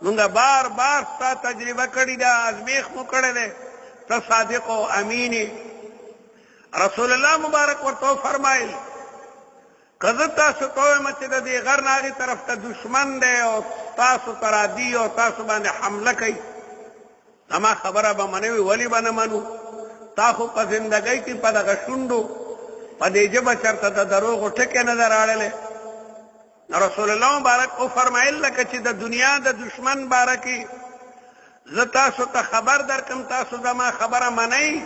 مونږ بار بار ستا تجربه کړې ده، ازمیښت مو کړی دی، ته صادق او امین یې. رسول الله مبارک ورته فرمایل که زه تاسو ته ووایم چې د دې غر نه هغې طرف ته دشمن دی او تاسو ته راځي او تاسو باندې حمله کوي، زما خبره به منې وي، ولې به نه منو؟ تا خو په زندګۍ کې په دغه شونډو په دې ژبه چېرته د دروغو ټکې نه ده راړلی. رسول الله مبارک وفرمایل لکه چې د دنیا د دشمن باره کې زه تاسو ته خبر درکړم، تاسو زما خبره منئ،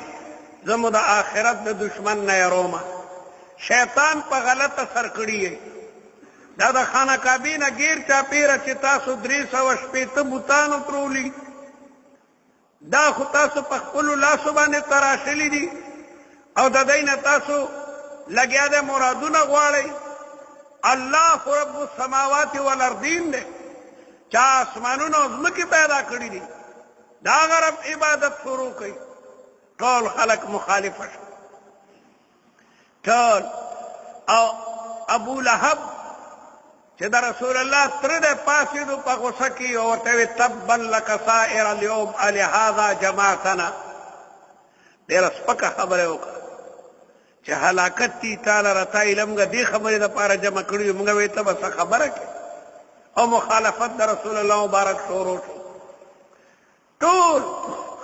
زه مو د آخرت د دشمن نه یرومه. شیطان په غلطه سر کړي یې، دا د خانه کعبې نه ګیر چاپېره چې تاسو 360 بوتانو ترولي، دا خو تاسو په خپلو لاسو باندې تراشلي دي او د دی نه تاسو لګیا دی مرادونه غواړئ. الله رب السماوات والارضین دی، چا اسمانونه او ځمکې پیدا کړي دي، د هغه رب عبادت شروع کوي. ټول خلک مخالفه شو، ټول. او ابو لهب چې د رسول الله تره دی پاڅېدو په غوسه کې او ورته ویې تبا لک سائر اليوم الهذا جماعتنا. ډېره سپکه خبره وکړه چې هلاکت دي تا لره، تا علم دې خبرې دپاره جمع کړي یو. موږ وایو ته به څه خبره کوې؟ او مخالفت د رسول الله مبارک شروع شو، ټول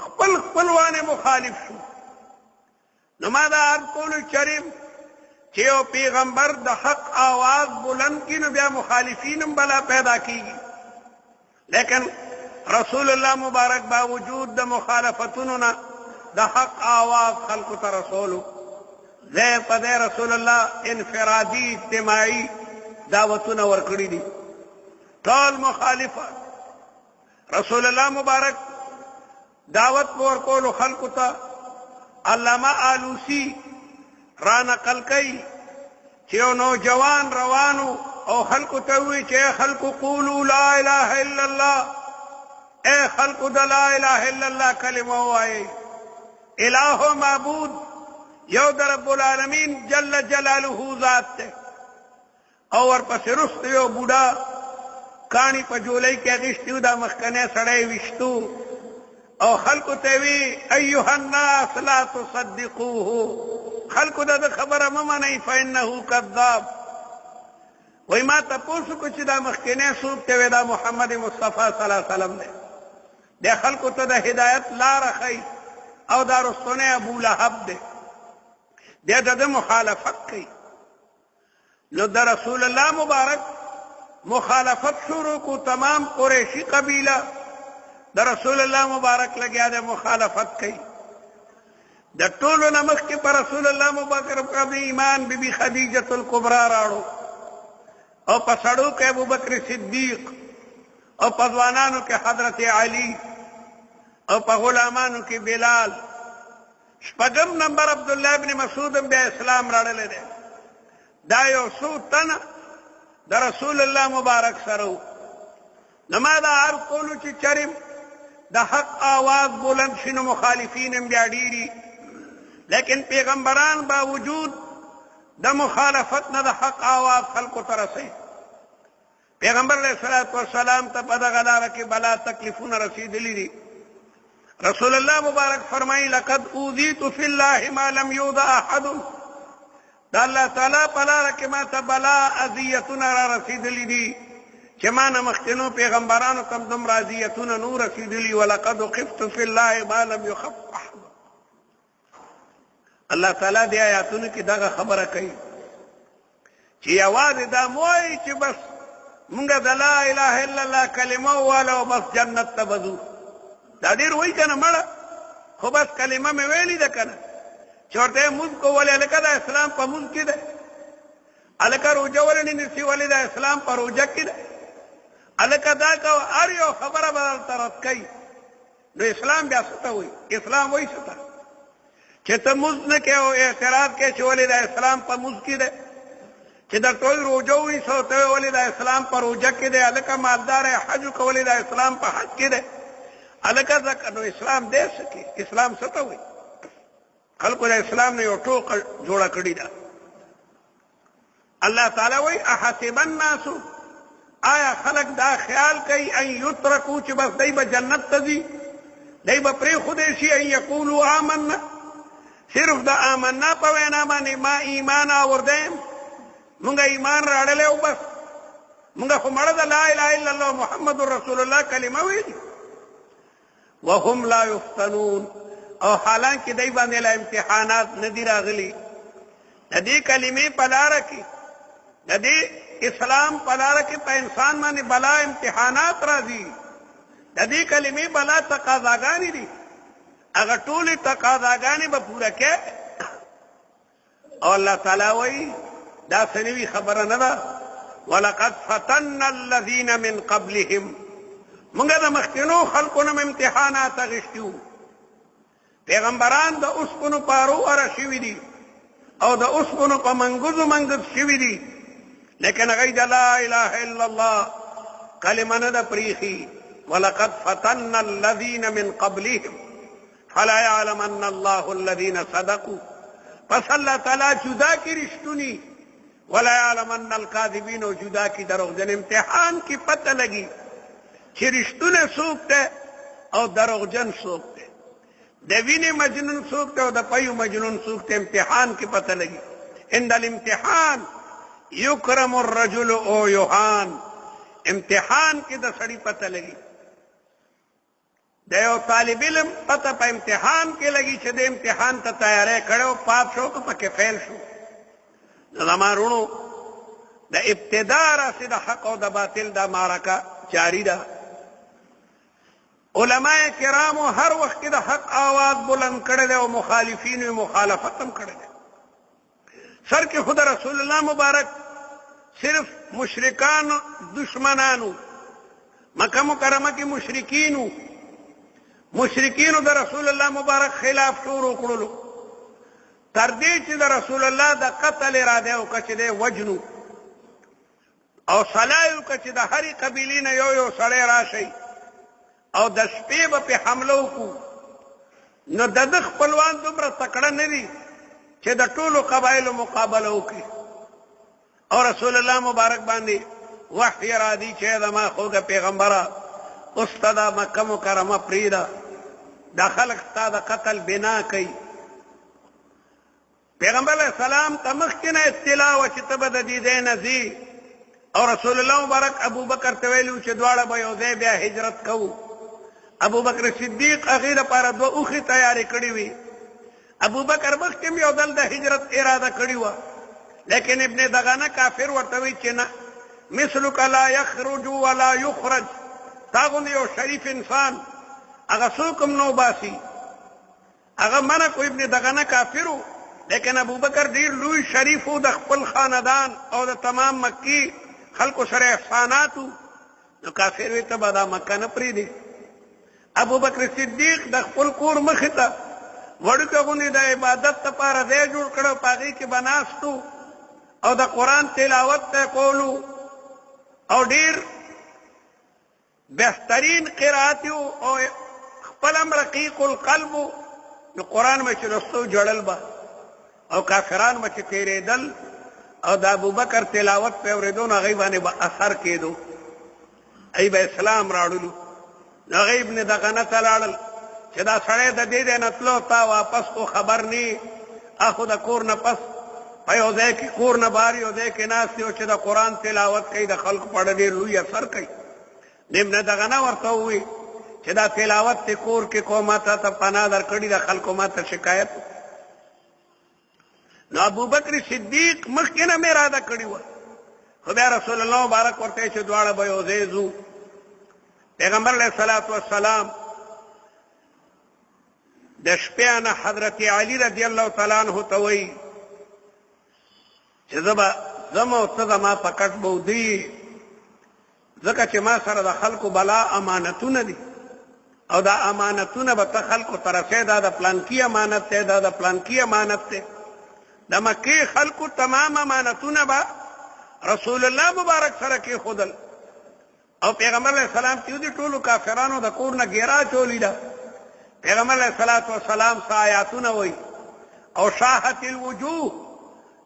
خپل خپلوانې مخالف شو. نو ما دا عرض کولو کریم چې یو پیغمبر د حق آواز بلند کړي نو بیا مخالفین هم بلا پیدا کیږي، لیکن رسول الله مبارک باوجود د مخالفتونو نه د حق آواز خلقو ته رسولو. زه په دې رسول الله انفرادي اجتماعي دعوتونه ورکړي دي، ټول مخالفه. رسول الله مبارک دعوت ورکولو خلقو ته. علامه آلوسی را نقل کوي چې یو نوجوان روانو او خلقو ته ووایي چې خلقو قولوا لا اله الا الله، اے خلقو د لا اله الا الله کلمه ووایئ. الہ معبود یو د رب العالمین جل جلاله ذات دی. او ورپسې رسته یو بوډا کاڼي په جولۍ کې اخیستي و، دا مخکنی سړی ویشتو او خلقو ته وی ایها الناس لا تصدقوه، خلقو دا خبره مه منئ فانه کذاب. وای ما تپوس وکړو چې دا مخکنی څوک ته وی؟ دا محمد مصطفی صلی الله علیه وسلم دی. دی خلقو ته د هدایت لاره ښیي او دا رستنی ابو لهب دی، دی د ده مخالفت کوي. نو د رسول الله مبارک مخالفت شروع کو. تمام قریشی قبیله د رسول الله مبارک لګیا دی مخالفت کوي. د ټولو نه مخکې په رسول الله مبارک باندې ایمان بی خدیجه الکبرا راړو، او په سړو کې ابوبکر صدیق، او په ځوانانو کې حضرت علی، او په غلامانو کې بلال. شپږم نمبر عبدالله ابن مسعود هم بیا اسلام راړلی دی. دا یو څو تنه د رسول الله مبارک سره و. نو ما دا عرض کولو چې چریم د حق آواز بلند شي نو مخالفین هم بیا ډېري، لیکن پیغمبران باوجود د مخالفت نه د حق آواز خلقو ته رسوي. پیغمبر علیه الصلاة والسلام ته په دغه لاره کې بلا تکلیفونه رسېدلي دي. رسول الله مبارک فرمایي لقد اوذیت فی الله ما لم یوضع احد، دا الله تعالی په لاره کې ما ته بلا اذیتونه را رسېدلي دي چې ما نه مخکینو پیغمبرانو ته هم دومره اذیتونه نو رسېدلي. ولقد خفت فی الله ما لم یخف احد. الله تعالی دې آیاتونو کې دغه خبره کوي چې یوازې دا مه وایئ چې بس مونږ د لا اله الا الله کلمه وواله او بس جنت ته به ځو. دا ډېر وایي که نه مړه، خو بس کلمه مې ویلې ده که نه. چې ورته یې مونځ کو ولې هلکه دا اسلام په مونځ کې دی، هلکه روژه ولې نه نیسي ولې دا اسلام په روژه کې دی، هلکه دا کوه، هر یو خبره به درته رد کوي. نو اسلام بیا څه ته وایي؟ اسلام وایي څه ته؟ چې ته مونځ نه کوې او اعتراض کوې چې ولې دا اسلام په مونځ کې دی، چې در ټول روژه ونیسو ته ولې دا اسلام په روژه کې دی، هلکه مالدار یې حج وکړه ولې دا اسلام په حج کې دی، هلکه ځکه نو اسلام دی څه کې؟ اسلام څه ته وایي؟ خلقو د اسلام نه یو ټوکه جوړه کړې ده. الله تعالی وایي احسب الناس آیا خلق دا خیال کوي ان یترکو چې بس دی به جنت ته ځي دی به پرېښودی شي ان یقولو آمنا صرف د آمنا په وینا باندې ما ایمان آورده یم مونږ ایمان راړلی او بس مونږ خو مړه د لا اله الا الله محمد رسول الله کلمه ویلي وهم لا یفتنون او حالانکه دی باندې لا امتحانات نه دي راغلي د دې کلمې په لاره کې د دې اسلام په لاره کې په انسان باندې بلا امتحانات راځي د دې کلمې بلا تقاضاګانې دي هغه ټولې تقاضاګانې به پوره کې او الله تعالی وایي دا سنوي خبره نه ده ولقد فتنا الذين من قبلهم موږ د مخکینو خلکو نه امتحانات اخیستي پیغمبران د اوسپنو پارو اره شوي دي او د اوسپنو په منګوزو منګز شوي دي لیکن هغوی د لا اله الا الله کلمه نه ده پریښي ولقد فتنا الذين من قبلهم فلا يعلمن الله الذين صدقوا پس الله تعالی جدا کی رشتونی ولا يعلمن الكاذبين او جدا کی دروغجن امتحان کی پتہ لگی چې رشتونه څوک ته او دروغجن څوک ته د وینې مجنون څوک ته او د پيو مجنون څوک ته امتحان کی پتہ لگی عند الامتحان یکرم الرجل او یهان امتحان کی د سړی پتہ لگی د یو طالب علم پته په امتحان کې لګي چې د امتحان ته تیاری کړو پاس شو که پکې فیل شو زما وروڼو د ابتدا راسې د حق او د باطل دا معرکه جاری ده علماء کرامو هر وخت کې د حق آواز بلند کړی دی او مخالفینو مخالفت هم کړی دی سر کې خود رسول الله مبارک صرف مشرکان دشمنانو مکه مکرمه کې مشرکینو د رسول الله مبارک خلاف شروع کړلو تر دې چې د رسول الله د قتل اراده وکړه چې دی وجنو او صلاح وکړه چې د هرې قبیلې نه یو سړی راشي او د شپې به پې حمله وکړو نو د ده خپلوان دومره تکړه نه دي چې د ټولو قبایلو مقابله وکړي او رسول الله مبارک باندې وحی راځي چې زما خوږه پیغمبره اوس ته دا مکه مکرمه پرېږده دا خلک ستا د قتل بنا کوي پیغمبر علیه السلام ته مخکې نه اطلاع وه چې ته به د دې ځای نه ځې او رسول الله مبارک ابوبکر ته ویلي و چې دواړه به یو ځای بیا هجرت کوو ابوبکر صدیق هغې دپاره دوه اوښې تیارې کړې وې ابوبکر مخکې هم یو ځل د هجرت اراده کړې وه لیکن ابن دغنه کافر ورته وی چې نه مثلک لا یخرج ولا یخرج تا غوندې یو شریف انسان هغه څوک هم نو باسي هغه منع کو ابن دغنه کافر و لیکن ابوبکر ډېر لوی شریف و د خپل خاندان او د تمام مکې خلکو سره احسانات و نو کافر وی ته به دا مکه نه پرېږدې ابوبکر صدیق د خپل کور مخې ته وړوکه غوندې د عبادت لپاره ځای جوړ کړی په هغې کې به ناستو او د قرآن تلاوت ته کولو او ډېر بهترین قرات او خپل هم رقیق القلب نو قرآن به چې لوستو جړل به او کافران به چې تېرېدل او د ابوبکر تلاوت په اورېدو نو هغوی باندې به اثر کېدو ای به اسلام راوړلو نو هغوی ابن دغنه ته لاړل چې دا سړی د دې ځای نه تلو تا واپس خو خبر نه اخو د کور نه پس په یو ځای کې کور نه بهر یو ځای کې ناست دی او چې د قرآن تلاوت کوي د خلکو په اړه ډېر لوی اثر کوي ابن دغنه ورته ووایي چې دا تلاوت ته کور کې کو ما ته پناه درکړې د خلکو ما ته شکایت نو ابوبکر صدیق مخکې نه مې اراده کړې وه خو بیا رسول الله مبارک ورته چې دواړه به یو ځای ځو پیغمبر علیه الصلاة والسلام د شپې نه حضرت علي رضی الله تعالی عنه ته وایي چې زه به ځم او ته زما په کټ به ودرېږې ځکه چې ما سره د خلکو بلا امانتونه دي او دا امانتونه به ته خلکو ته رسې دا د پلانکي امانت دی دا د پلانکي امانت دی د مکې خلکو تمام امانتونه به رسول الله مبارک سره کېښودل او پیغمبر علیه السلام چې دي ټولو کافرانو د کور نه ګیرا چولې ده پیغمبر علیه الصلاة والسلام څه آیاتونه وایي او شاهت الوجوه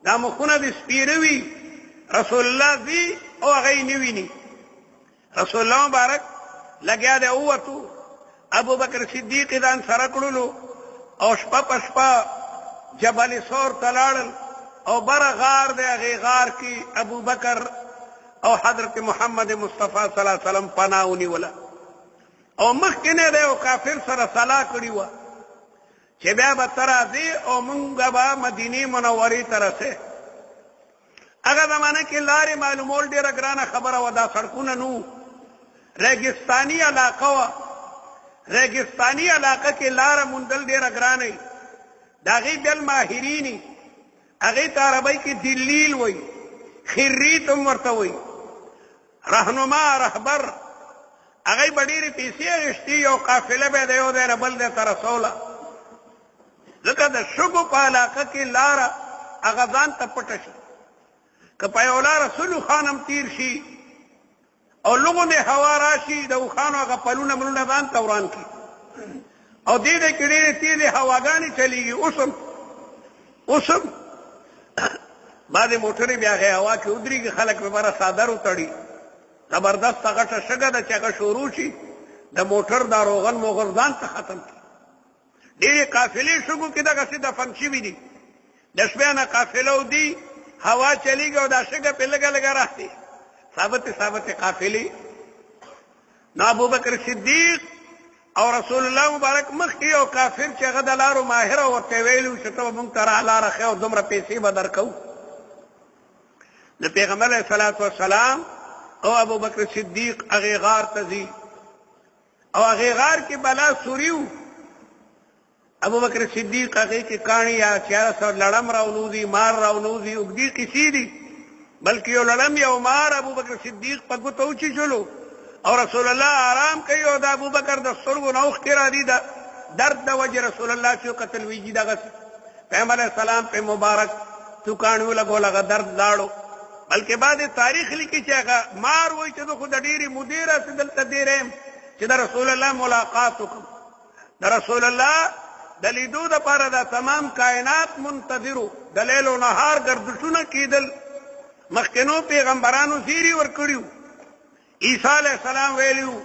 دا مخونه د سپیره وي رسول الله ځي او هغه یې نه ویني رسول الله مبارک لګیا دی ووتو ابو بکر صدیق ځان سره کړلو او شپه په شپه جبل ثور ته لاړل او بره غار دی هغې غار کې ابو بکر او حضرت محمد مصطفی صلی الله علیه وسلم پناه ونیوله او مخکې نه دی او کافر سره صلاح کړې وه چې بیا به ته راځې او مونږ به مدینې منورې ته رسې هغه زمانه کې لارې معلومول ډېره ګرانه خبره وه دا سړکونه نو ریګستاني علاقه وه ریګستاني علاقه کې لاره موندل ډېره ګرانه وي د هغې بل ماهرین هغې ته عربۍ کې دلیل وایي خریت هم ورته وایي رهنما رهبر هغې به ډېرې پیسې اخېستې یو قافله به د یو ځای نه بل ځای ته رسوله ځکه د شګو په علاقه کې لاره هغه ځان ته پټه شي که په یو لاره سلو خان هم تیر شي او لغونې هوا راشي د اوښانو هغه پلونه ملونه ځان ته وران کړي او دې دې کې ډېرې تېزې هواګانې چلېږي اوس هم بعضې موټرې بیا هغې هوا کې ودرېږي خلک به بره څادر وتړي زبردسته غټه شګه ده چې هغه شروع شي د موټر دا روغن موغل ځان ته ختم کړي ډېرې قافلې شګو کې دغسې دفن شوي دي د شپې نه قافله ودي هوا چلیږي او دا شګه پې لږه لږه راځي ثابتې قافلې نو ابوبکر صدیق او رسول الله مبارک مخکې یو کافر چې هغه د لارو ماهره ورته ویلي و چې ته به مونږ ته لاره ښې او دومره پیسې به درکوو د پیغمبر علیه صلات وسلام او ابوبکر صدیق هغې غار ته ځي او هغې غار کې بلا سوري و ابوبکر صدیق هغې کې کاڼي یا چیاره سره لړم راونوځي مار راونوځي اوږدې کیسې دي بلکې یو لړم یو مار ابوبکر صدیق په ګوته وچیچلو او رسول الله آرام کوي او د ابوبکر د سترګو نه اوښکې راځي د درد د وجې رسول الله چې قتل ویجي دغسې پیغمبر علیه السلام په مبارک تو کاڼي ولګول هغه درد لاړو بلکې بعد تاریخ لیکي چې هغه مار وایي چې زه خو د ډېرې مودې راسې دلته ډېره یم چې د رسول الله ملاقات وکړم د رسول الله د لیدو دپاره دا تمام کائنات منتظرو د لیل و نهار ګردشونه کېدل مخکینو پیغمبرانو زیري ورکړي عیسی علیه السلام ویلي وو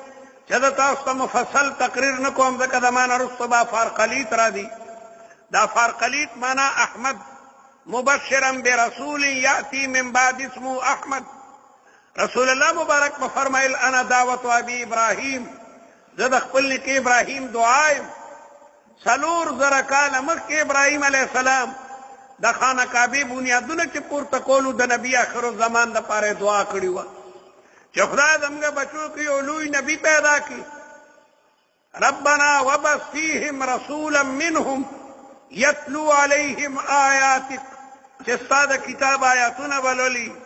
چې زه تاسو ته مفصل تقریر نه کوم ځکه د ما نه وروسته به فارقلیط راځي دا فارقلیط معنا احمد مبشرا برسول یأتی من بعد اسمه احمد رسول الله مبارک به فرمایل انا دعوت ابي ابراهیم زه د خپل نیکه ابراهیم دعا یم 4,000 کاله مخکې ابراهیم علیه السلام د خانه کعبې بنیادونه چې پورته کولو د نبي آخر الزمان دپاره دعا کړې وه چې خدای زموږ بچو کې یو لوی نبي پیدا کړي ربنا وبث فیهم رسولا منهم یتلو علیهم آیاتک چې ستا د کتاب آیاتونه به لولي